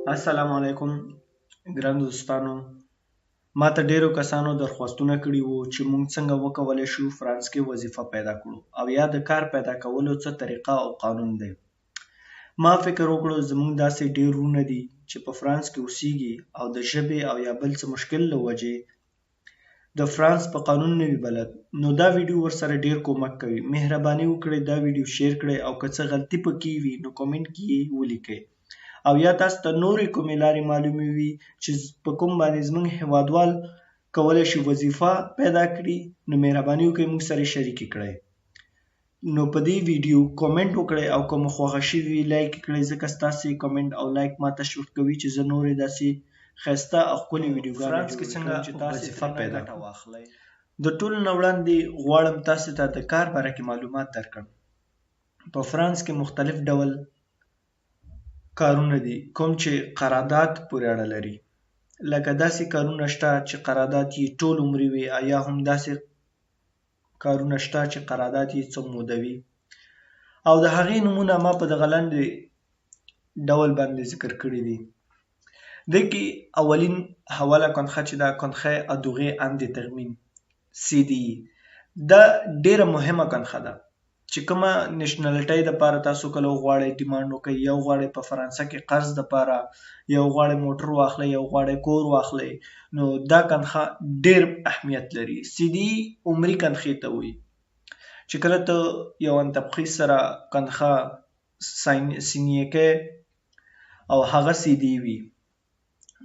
السلام علیکم ګران دوستانو. ما ته ډیرو کسانو درخواستونه کړي وو چې موږ څنګه وکولای شو فرانس کې وظیفه پیدا کړو او یا د کار پیدا کولو څه طریقه او قانون دی. ما فکر وکړو زموږ داسې ډیر ورونه دي چې په فرانس کې اوسېږي او د ژبې او یا بل څه مشکل له وجې د فرانس په قانون نه وي بلد، نو دا ویډیو ورسره ډیر کومک کوي. مهرباني وکړئ دا ویډیو شیر کړئ او که څه غلطي پکې وي نو کمنټ کې یې ولیکئ. او یا تاسو ته نورې کومې لارې معلومې وي چې په کوم باندې زموږ هیوادوال کولی شي وظیفه پیدا کړي نو مهرباني وکړئ موږ سره شریکې کړئ. نو په دې ویډیو کومنټ وکړئ او کوم خوښه شوي وي لایک کړئ، ځکه ستاسې کومنټ او لایک ما تشویق کوي چې زه نورې داسې ښایسته او ښکلې ویډیوګانې فرانس کې څنګه وظیفه پیدا کړئ. د ټولو نه وړاندې غواړم تاسو ته د کار باره کې معلومات درکړم. په فرانس کې مختلف ډول کارونه دي کوم چې قرارداد پورې اړه لري. لکه داسې کارونه شته چې قرارداد یې ټول عمري وي، یا هم داسې کارونه شته چې قرارداد یې څه موده وي. او د هغې نومونه ما په دغه لاندې ډول باندې ذکر کړي دي. دې کې اولین حواله کنخه چې دا کنخه ادوغې اندیترمین CDE دا ډیره مهمه کنخه ده چې کومه نېشنلټۍ دپاره تاسو کله وغواړئ ډیمانډ وکئ، یو غواړئ په فرانسه کې قرض دپاره، یو غواړئ موټر واخلئ، یو غواړئ کور واخلئ، نو دا کنخه ډیر اهمیت لري. CDE عمري کنخې ته وایي چې کله ته یو انترپریز سره کنخه سینیه کوې او هغه CDE وي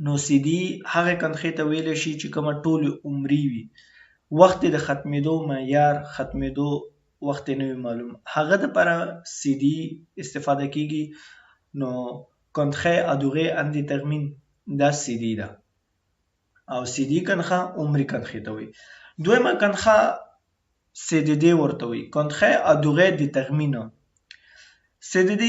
نو CDE هغه کنخې ته ویلی شي چې کومه ټول عمري وي، وخت د ختمېدو معیار ختمېدو وخت نه وي معلوم، هغه دپاره CDE استفاده کیږي. نو کنخه ادوغې اندیترمین دا CDE ده او CDE کنخه عمري کنخې ته وایي. دویمه کنخه CDD ورته وایي، کنخه ادوغې دیترمینه. CDD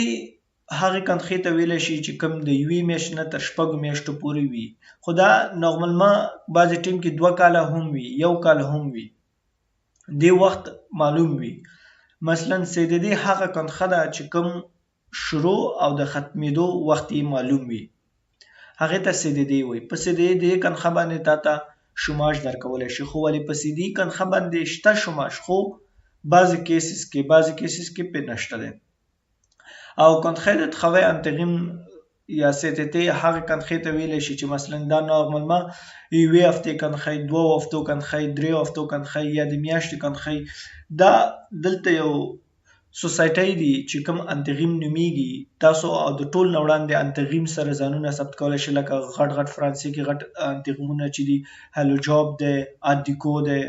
هغه کنخې ته ویلی شي چې کوم د یوې میاشتې نه تر 6 میاشتو پورې وي، خو دا نورمالما بعضې ټیم کې 2 کاله هم وي، 1 کال هم وي، دې وخت معلوم وي. مثلا CDD هغه کنخه ده چې کوم شروع او د ختمېدو وخت یې معلوم وي، هغې ته CDD وایي. په CDD کنخه باندې تا ته شماش درکولی شي، خو ولې په CDE کنخه باندې شته شماش، خو بعضې کیسز کې پې نشته دی. او کنخه د تخوی انتغیم یا CTT هغه کنخې ته ویلی شي چې مثلا دا نورمالما 1 هفتې کنخې، 2 هفتو کنخې، 3 هفتو کنخې یا د میاشتې کنخې. دا دلته یو سوسایټۍ دي چې کوم انتغیم نومیږي، تاسو او د ټول نه وړاندې انتغیم سره ځانونه ثبت کولی شي، لکه غټ فرانسې کې غټ انتغیمونه چې دي هلو جاب دی، آدیکو دی،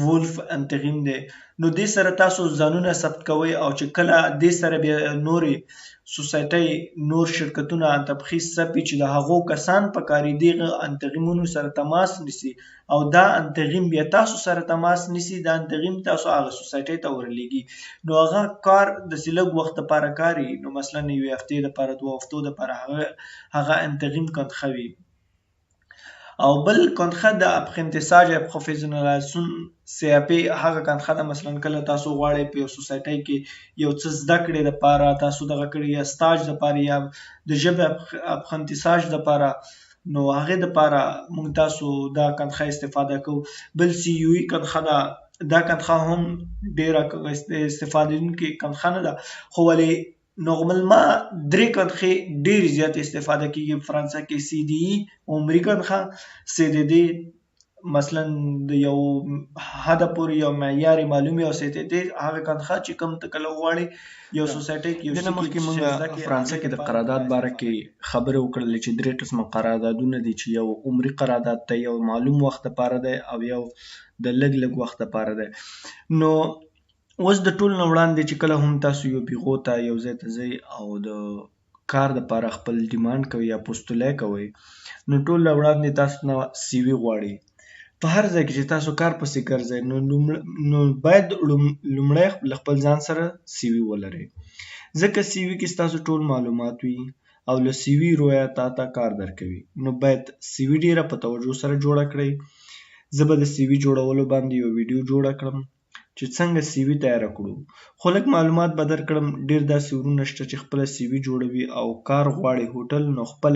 وولف انتغیم دی. نو دې سره تاسو ځانونه ثبت کوئ او چې کله دې سره بیا نورې سوسایټۍ نور شرکتونه انترپریز ثبي چې د هغو کسان په کاري دغه انتغیمونو سره تماس نیسي او دا انتغیم بیا تاسو سره تماس نیسي، دا انتغیم تاسو هغه سوسایټۍ ته ورلیږي. نو هغه کار داسې لږ وخت دپاره کاري، نو مثلا 1 هفتې دپاره، 2 هفتو دپاره هغه انتغیم کنخه وي. او بل کنخه د اپرنتیساژ یا پروفیشنالایزاسیون CAP هغه کنخه ده. مثلا کله تاسو غواړئ په یو سوسایټۍ کې یو څه زده کړې دپاره تاسو دغه کړي، یا سټاج دپاره یا د ژبې اپرنتیساژ دپاره، نو هغې دپاره موږ تاسو دا کنخه استفاده کوو. بل CUE کنخه ده، دا کنخه هم ډېره استفادونکې کنخه نه ده، خو ولې نورمالما 3 کنخې ډېرې زیاتې استفاده کیږي په فرانسه کې. CDE عمري کنخه، CDD مثلا د یو حده پورې یو معیار معلوم وي، او CTT هغه کنخه چې کوم ته کله وغواړئ یو سوسایټۍ کې یو څه مخکې موږ فرانسه کې د قرارداد باره کې خبرې وکړلې چې 3 قسمه قراردادونه دي، چې یو عمري قرارداد دی، یو معلوم وخت دپاره دی، او یو د لږ وخت دپاره دی. نو اوس د ټول نه وړاندې چې کله هم تاسو یو پیغو ته یو ځای ته ځئ او د کار دپاره خپل ډیمانډ کوئ یا پوسټولی کوئ، نو ټول نه وړاندې تاسو نه CV غواړي. په هر ځای کې چې تاسو کار پسې ګرځئ نو باید لومړی له خپل ځان سره CV ولرئ، ځکه CV کې ستاسو ټول معلومات وي او له CV رویه تا ته کار درکوي. نو باید CV ډېره په توجه سره جوړه کړئ. زه به د CV جوړولو باندې یو ویډیو جوړه کړم، چې څنګه سی وی تیار کړو. خو لږ معلومات به درکړم. ډیر داسې ورونه شته چې خپل سی وی جوړوي او کار غواړي هوټل، نو خپل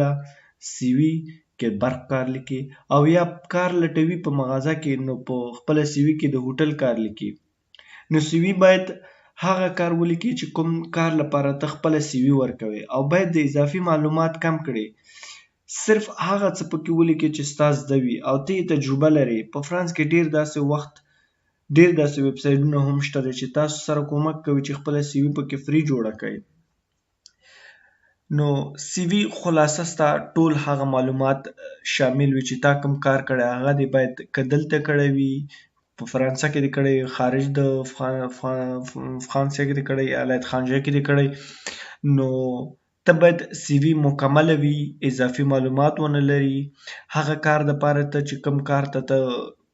سی وی کې برق کار لیکي، او یا کار لټوي په مغازه کې، نو په خپل سی وی کې د هوټل کار لیکي. نو سی وی باید هغه کار ولیکي چې کوم کار لپاره ته خپل سی وی ورکوي، او باید د اضافي معلومات کم کړي. صرف هغه څه پکې ولیکي چې ستا زده وي او ته یې تجربه لري. په فرانس کې ډیر داسې ویب سایټونه هم شته چې تاسو سره کومک کوي چې خپل سی وی پکې فری جوړه کړئ. نو سی وی خلاصه ستا ټول هغه معلومات شامل وي چې تا کوم کار کړی، هغه دې باید که دلته کړی وي، په فرانسه کې دې کړی، خارج د فرانسه کې دې کړی، الایت خارجه کې دې کړی، نو ته باید سی وی مکمل وي، اضافي معلومات ونه لري. هغه کار د پاره ته چې کوم کار ته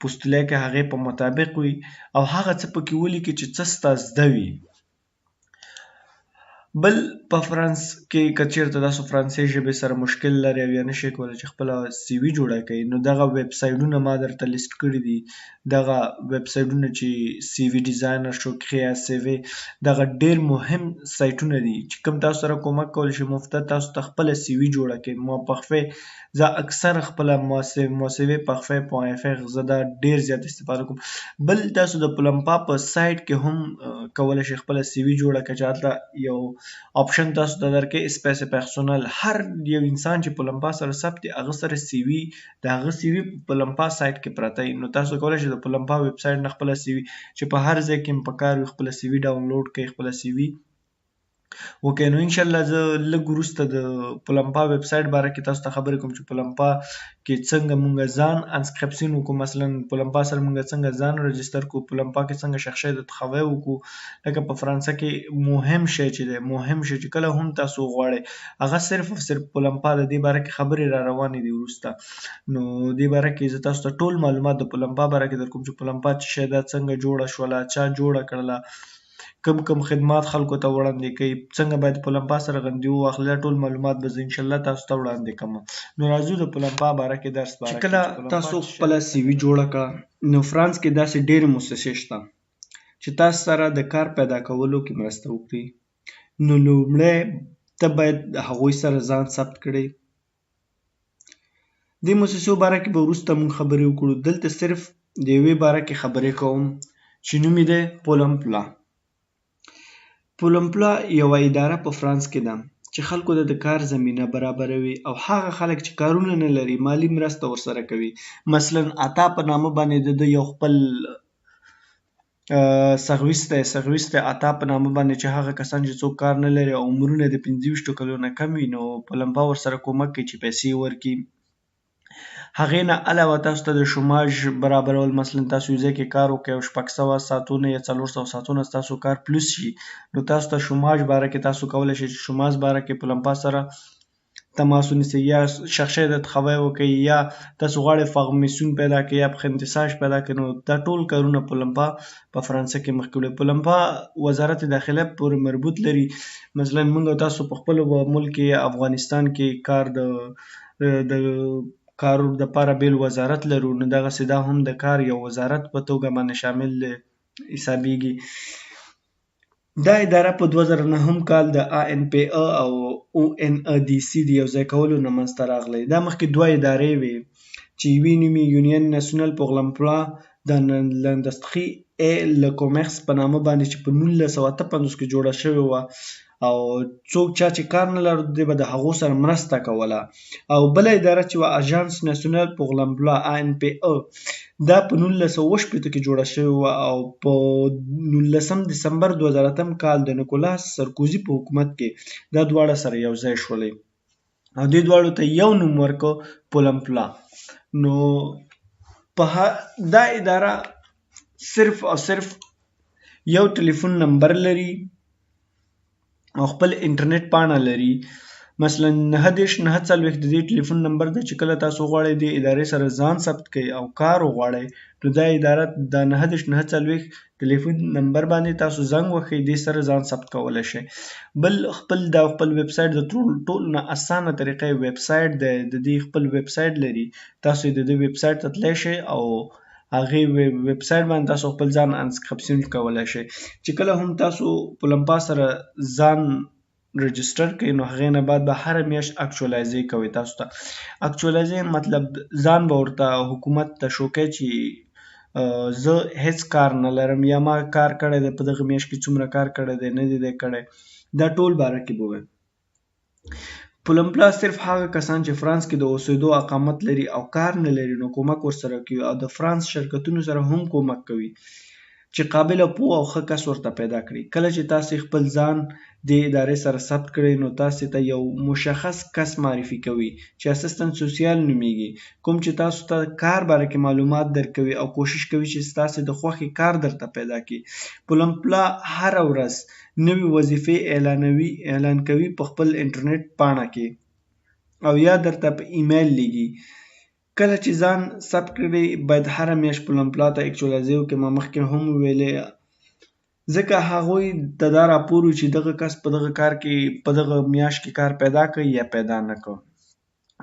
پوستلی کې هغې په مطابق وي، او هغه څه پکې ولیکي چې څه ستا زده وي. بل په فرانس کې که چېرته تاسو فرانسې ژبې سره مشکل لرئ او یا نشئ کولی چې خپله سی وي جوړه کړئ، نو دغه ویب سایټونه ما درته لیست کړي دي. دغه ویب سایټونه چې سی وي ډیزاینر شو، کښیا سی وي، دغه ډېر مهم سایټونه دي چې کوم تاسو سره کومک کولی شي مفته تاسو ته خپله سی وي جوړه کړئ. ما پخفې زه اکثر خپله محاسبې پخفې پوایفې زه دا ډېر زیات استفاده کوم. بل تاسو د پلمپا په سایټ کې هم کولی شئ خپله سی وي جوړه کړئ، چې هلته یو آپشن تاسو ته درکړي اسپیس پرسونل. هر یو انسان چې پلمپا سره ثبت دی هغه سره سی وي، د هغه سی وي په پلمپا سایټ کې پرته وي. نو تاسو کولی شئ د پلمپا ویب سایټ نه خپله سی وي چې په هر ځای کې هم پکار وي خپله سی وي ډاونلوډ کړئ، خپله سی وي اوکې. نو انشاءالله زه لږ وروسته د پلمپا ویب سایټ باره کې تاسو ته خبرې کوم چې پلمپا کې څنګه مونږ ځان انسکرپشن وکړو، مثلا پلمپا سره مونږ څنګه ځان رجسټر کړو، پلمپا کې څنګه شخصي د تخوی وکړو. لکه په فرانسه کې مهم شی چې کله هم تاسو غواړئ، هغه صرف او صرف پلمپا د دې باره کې خبرې را روانې دي وروسته. نو دې باره کې زه تاسو ته ټول معلومات د پلمپا باره کې در کوم چې پلمپا څه شی ده، څنګه جوړه شوله، چا جوړه کړله، کوم خدمات خلکو ته وړاندې کوي، څنګه باید پلمپا سره غندي واخلي، دا ټول معلومات به زه انشاءالله تاسو ته وړاندې کوم. نو راځو د پلمپا باره کې درس باره کې. چې کله تاسو خپله سی وي جوړه کړه، نو فرانس کې داسې ډېرې موسسې شته چې تاسو سره د کار پیدا کولو کې مرسته وکړي. نو لومړی ته باید د هغوی سره ځان ثبت کړئ. دې موسسو باره کې به وروسته مونږ خبرې وکړو. دلته صرف د یوې باره کې خبرې کوم چې نوم یې دی پولمپلا. پولمپلا یوه اداره په فرانس کې ده چې خلکو ته د کار زمینه برابروي، او هغه خلک چې کارونه نه لري مالی مرسته ورسره کوي. مثلا عطا په نامه باندې د یو خپل سرویس دی عطا په نامه باندې چې هغه کسان چې څوک کار نه لري او عمرونه د 25 کلو نه کم وي، نو پلمپا ورسره کومک کوي چې پیسې ورکړي. هغې نه علاوه تاسو ته د شوماژ برابرول، مثلا تاسو یو ځای کې کار وکړئ او 600 ساعتونه یا 400 ساعتونه ستاسو کار پلوس شي، نو تاسو ته شوماژ باره کې تاسو کولی شئ چې شوماژ باره کې پلمپا سره تماس ونیسئ، یا شخصي د تخوی وکړئ، یا تاسو غواړئ فارمیسیون پیدا کړئ یا پخنتساژ پیدا کړئ. نو دا ټول کارونه پلمپا په فرانسه کې مخکې وړي. پلمپا وزارت داخله پورې مربوط لري. مثلا موږ تاسو په خپل ملک افغانستان کې کار د کارو د پاره بیل وزارت لرو، نو دغسې دا هم د کار یو وزارت په توګه باندې شامل حسابیږي. دا اداره په 2009 کال د ANPA او ONDC د یو ځای کولو نه منځته راغلی. دا مخکې دوه ادارې وې چې یوې نوم یې یونین ناسیونل پور لمپلا د لندستري ای له کومرس په نامه باندې چې په 1958 کې جوړه شوې وه، او څوک چا چې کار نه لرو دی به د هغو سره مرسته کوله. او بله اداره چې وه اژانس ناسیونل پور لمپلا ANPA، دا په 1968 کې جوړه شوې وه، او په 19 دسمبر 2008 کال د نیکولاس سرکوزي په حکومت کې دا دواړه سره یو ځای شولې او دې دواړو ته یو نوم ورکړ پولمپلا. نو په دا اداره صرف او صرف یو ټلیفون نمبر لري او خپل انټرنیټ پاڼه لري. مثلا 949 د دې ټلیفون نمبر ده چې کله تاسو غواړئ د ادارې سره ځان ثبت کړئ او کار وغواړئ، نو دا اداره د 949 ټلیفون نمبر باندې تاسو زنګ وهئ، دې سره ځان ثبت کولی شئ. بل خپل ویب سایټ د ټول نه اسانه طریقه ویب سایټ دی، د دې خپل ویب سایټ لري. تاسو د دې ویب سایټ ته تللی شئ او هغه ویب سټ باندې تاسو خپل ځان انسکرپشن کولای شئ. چې کله هم تاسو په لمپا سره ځان رجسٹر کړئ نو هغه نه بعد به هر میاشت اکچوالایز کوي. تاسو ته اکچوالایز مطلب ځان به ورته حکومت ته شو کوي چې زه هیڅ کار نه لرم یا ما کار کړی دی په دغه میاشت کې څومره کار کړی دی نه دی کړی، دا ټول باره کې به وي. پلمپلا صرف هغه کسان چې فرانس کې د اوسېدو اقامت لري او کار نه لري نو کومک ورسره کوي او د فرانس شرکتونو سره هم کومک کوي چې قابل پوه او ښه کس ورته پیدا کړي. کله چې تاسو خپل ځان د ادارې سره ثبت کړئ نو تاسو ته یو مشخص کس معرفي کوي چې اسسټنټ سوسیال نومیږي، کوم چې تاسو ته کار باره کې معلومات درکوي او کوشش کوي چې تاسو د خوښې کار درته پیدا کړي. پلمپلا هر ورځ نوې وظیفې اعلان کوي په خپل انټرنیټ پاڼه کې او یا درته په ایمیل لیږي. کله چې ځان ثبت کړئ باید هر میاشت پلمپلا ته اکچوالایز وکړئ. ما مخکې هم ویلې ځکه هغوی ته دا راپور وي چې دغه کس په دغه کار کې په دغه میاشت کې کار پیدا کوي یا پیدا نه کوي.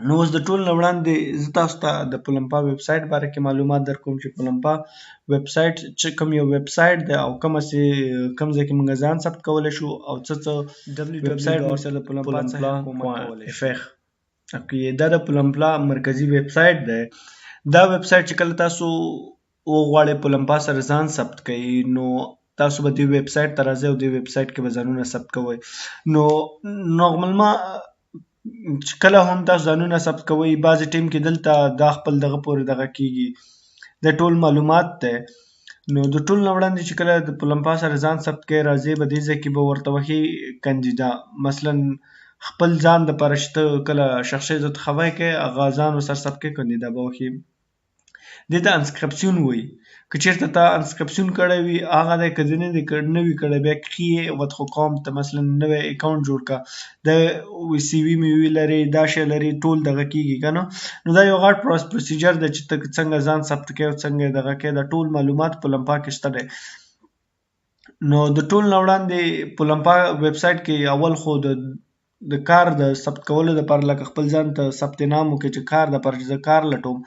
نو اوس د ټول نه وړاندې زه تاسو ته د پلمپا ویب سایټ باره کې معلومات درکوم چې پلمپا ویب سایټ چې کوم یو ویب سایټ دی او کوم ځای کې موږ ځان ثبت کولی شو او څه ویب سایټ موږ سره د پلمپا څخه کومک کولی. دا د پلمپلا مرکزی ویب سایټ دی. دا ویب سایټ چې کله تاسو وغواړئ پلمپا سره ځان ثبت کړئ نو تاسو به دې ویب سایټ ته راځئ او دې ویب سایټ کې به ځانونه ثبت کوئ. نو نورمالما چې کله هم تاسو ځانونه ثبت کوئ بعضې ټیم کې دلته دا خپل دغه پورې دغه کېږي د ټول معلومات دی. نو د ټول نه وړاندې چې کله د پلمپا سره ځان ثبت کوئ راځئ به دې ځای کې به ورته وښي کاندیدا مثلا خپل ځان دپاره چې ته کله شخصي انتخابی کوئ هغه ځان ورسره ثبت کوئ کاندیدا به وښي. دې ته انسکرپشن وایي. که چېرته تا انسکرپشن کړی وي هغه دی که دې نه وي کړی بیا کښې وتخو قوم ته مثلا نوی اکاونټ جوړ کړه د سی وي میوي لري دا شی لري ټول دغه کېږي که نه. نو دا یو غټ پروسیجر دی چې ته څنګه ځان ثبت کوې او څنګه دغه کوې دا ټول معلومات په لمپا کې شته دی. نو د ټول نه وړاندې په لمپا ویب سایټ کې اول خو د کار د ثبت کولو دپاره لکه خپل ځان ته ثبت نام وکړې چې کار دپاره چې زه کار لټوم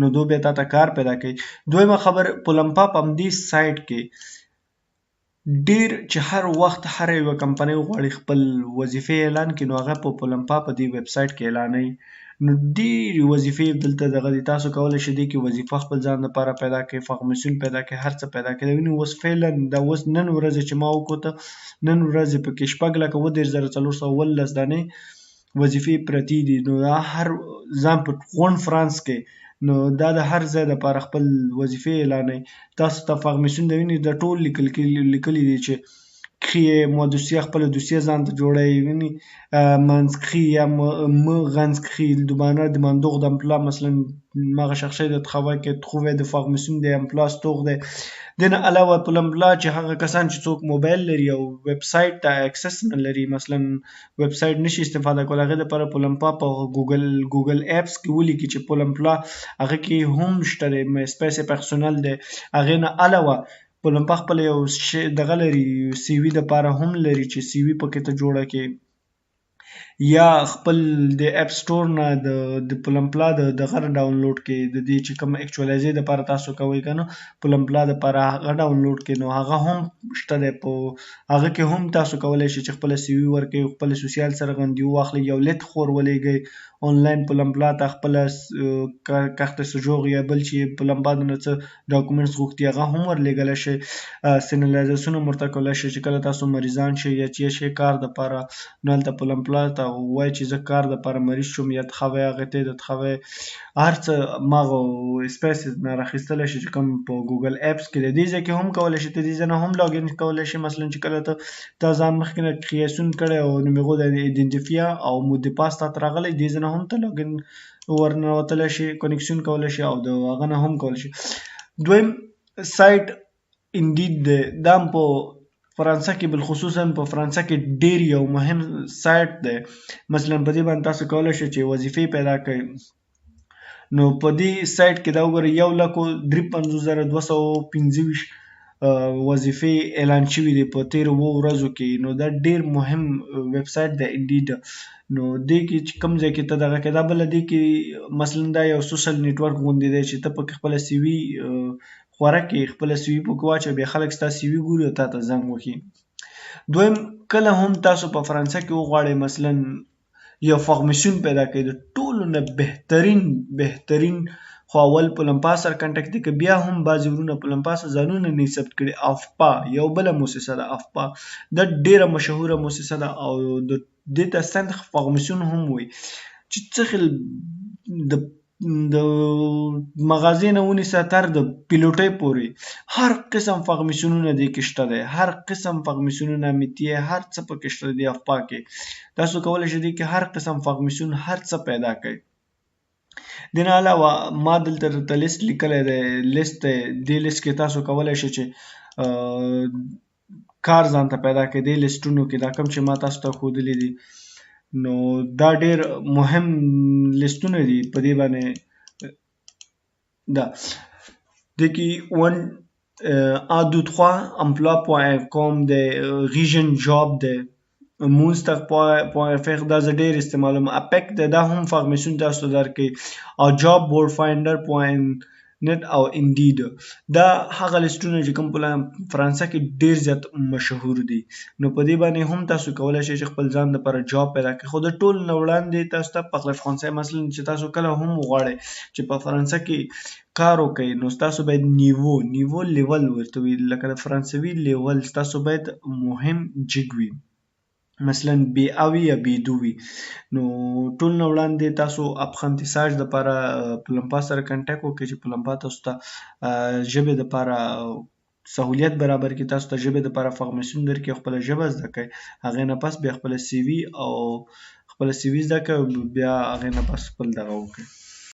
نو دو بیا تا ته کار پیدا کوي. دویمه خبر په لمپا په همدې سایټ کې ډېر چې هر وخت هر یوه کمپنۍ وغواړي خپل وظیفې اعلان کړي نو هغه په لمپا په دې ویب سایټ کې اعلانوي. نو ډېرې وظیفې دلته دغه دي تاسو کولی شئ دې کې وظیفه خپل ځان لپاره پیدا کړئ، فارمیسیون پیدا کړئ، هر څه پیدا کړئ. ویني اوس فعلا دا اوس نن ورځې چې ما وکوته نن ورځې پکې 6,418 دانې وظیفې پرتې دي. نو دا هر ځان په غونډ فرانس کې نو دا د هر ځای دپاره خپل وظیفې اعلانوي. تاسو ته فارمیسیون د ویني د ټول لیکلي دي چې کښې مو دوسیه خپله دوسیه ځان ته جوړوئ ویني منځ کښې یا غنځ کښې دوباره د مندوق د امپلا مثلا مغه شخصی د تخوی کې trouver د فارمیسیون د امپلا ستوغ دی. دې نه علاوه په لمپلا چې هغه کسان چې څوک موبایل لري او ویب سایټ ته اکسس نه لري مثلا ویب سایټ نشي استفاده کولی هغې دپاره په لمپا په ګوګل اپس کې ولیکي چې په لمپلا هغه کې هم شته دی سپیس پرسونل دی. هغې نه علاوه په لمپا خپل یو دغه لري سی وي دپاره هم لري چې سی وي پکې ته جوړه کړي یا خپل د اپ سټور نه د پلمپلا دغه ډاونلوډ کړئ د دې چې کوم اکچوالایزې دپاره تاسو کوئ که نه پلمپلا دپاره هغه ډاونلوډ کړئ. نو هغه هم شته دی په هغه کې هم تاسو کولی شئ چې خپله سی وي ورکړئ خپل سوسیال سره غندي واخلئ یو لیت خور ولېږئ آنلاین پلمپلا ته خپله کارت سجوغ یا بل چې پلمپا نه څه ډاکومنټس غوښتي هغه هم ورلېږلی شئ. سینالایزیشن هم ورته کولی شئ چې کله تاسو مریضان شئ یا چې شئ کار دپاره نو هلته پلمپلا ته وایي چې زه کار دپاره مریض شوم یا تخوی هغې ته د تخوی هر څه مغه سپیس نه راخیستلی شي چې کوم په ګوګل اپس کې د دې ځای کې هم کولی شي ته دې ځای نه هم لاګین کولی شي. مثلا چې کله ته ځان مخکې نه کریاسیون کړی او نومیغو د ایډنټیفیا او مود پاس تا ته راغلی دې ځای نه هم ته لاګین ورنوتلی شي کنیکشن کولی شي او د هغه نه هم کولی شي. دویم سایټ انډیډ دی دا هم په فرانسه کې بالخصوصا په فرانسه کې ډېر یو مهم سایټ دی. مثلا په دې باندې تاسو کولی شئ چې وظیفې پیدا کړئ. نو په دې سایټ کې دا وګورئ 1,53,225 وظیفې اعلان شوي دي په تیرو 2 ورځو کې. نو دا ډیر مهم ویب سایټ دی انډیډ. نو دې کې چې کوم ځای کې ته دغه کې دا بل دې کې مثلا دا یو سوشل نیټورک غوندې دی چې ته پکې خپل سی وی خوره کې خپل سی وی پکې واچوې، بیا خلک ستا سی وی ګوري او تا ته زنګ وکړي. دویم کله هم تاسو په فرانسه کې وغواړئ مثلا یو فارمیسیون پیدا کړئ، د ټولو نه بهترین خو اول په لمپا سره کنټکټ دی، که بیا هم بعضې ورونه په لمپا سره ځانونه نه ثبت کړي. افپا یو بله موسسه ده، افپا دا ډیره مشهوره موسسه ده او د دې ته سنت فارمیسیون هم وایي چې څه خل د مغازې نه ونیسه تر د پیلوټۍ پورې هر قسم فارمیسیونونه دې کې شته دی، هر قسم فارمیسیونونه میتیه هر څه پکې شته دی افپا کې. تاسو کولی شئ دې کې هر قسم فارمیسیون هر څه پیدا کړئ. د نه علاوه ما دلته درته لیست لیکلی دی، لیست دی، دې لیست کې تاسو کولی شئ چې کار ځان ته پیدا کړئ. دې لیسټونو کې دا کوم چې ما تاسو ته ښودلي دي نو دا ډیر مهم لیستونه دي. په دې باندې دا د کې 1 1 2 3 emploi.com د ریژن جاب د مونستر.fr دا زه ډیر استعمالوم. اپیک دا هم فارمیسیون تاسو درکړي او جاب بورډ فایندر.net او انډیډ دا هغه لیستونه چې کوم په فرانسه کې ډیر زیات مشهور دي. نو په دې باندې هم تاسو کولی شئ چې خپل ځان لپاره جاب پیدا کړئ. خو د ټول نه وړاندې تاسو ته پخلی فرانسه مثلا چې تاسو کله هم وغواړئ چې په فرانسه کې کار وکړئ نو تاسو باید نیوو لیول ورته وي، لکه د فرانسوي لیول تاسو باید مهم جګ وي، مثلا بی اوی یا بی دو وي. نو ټول نه وړاندې تاسو اپخنتیساژ دپاره په لمپا سره کنټیکټ وکړئ چې په لمپا تاسو ته ژبې دپاره سهولیت برابر کړي، تاسو ته ژبې دپاره فارمیسیون درکړي، خپله ژبه زده کړئ. هغې نه پس بیا خپله سی وي او خپله سی وي زده کړئ، بیا هغې نه پس خپل دغه وکړئ.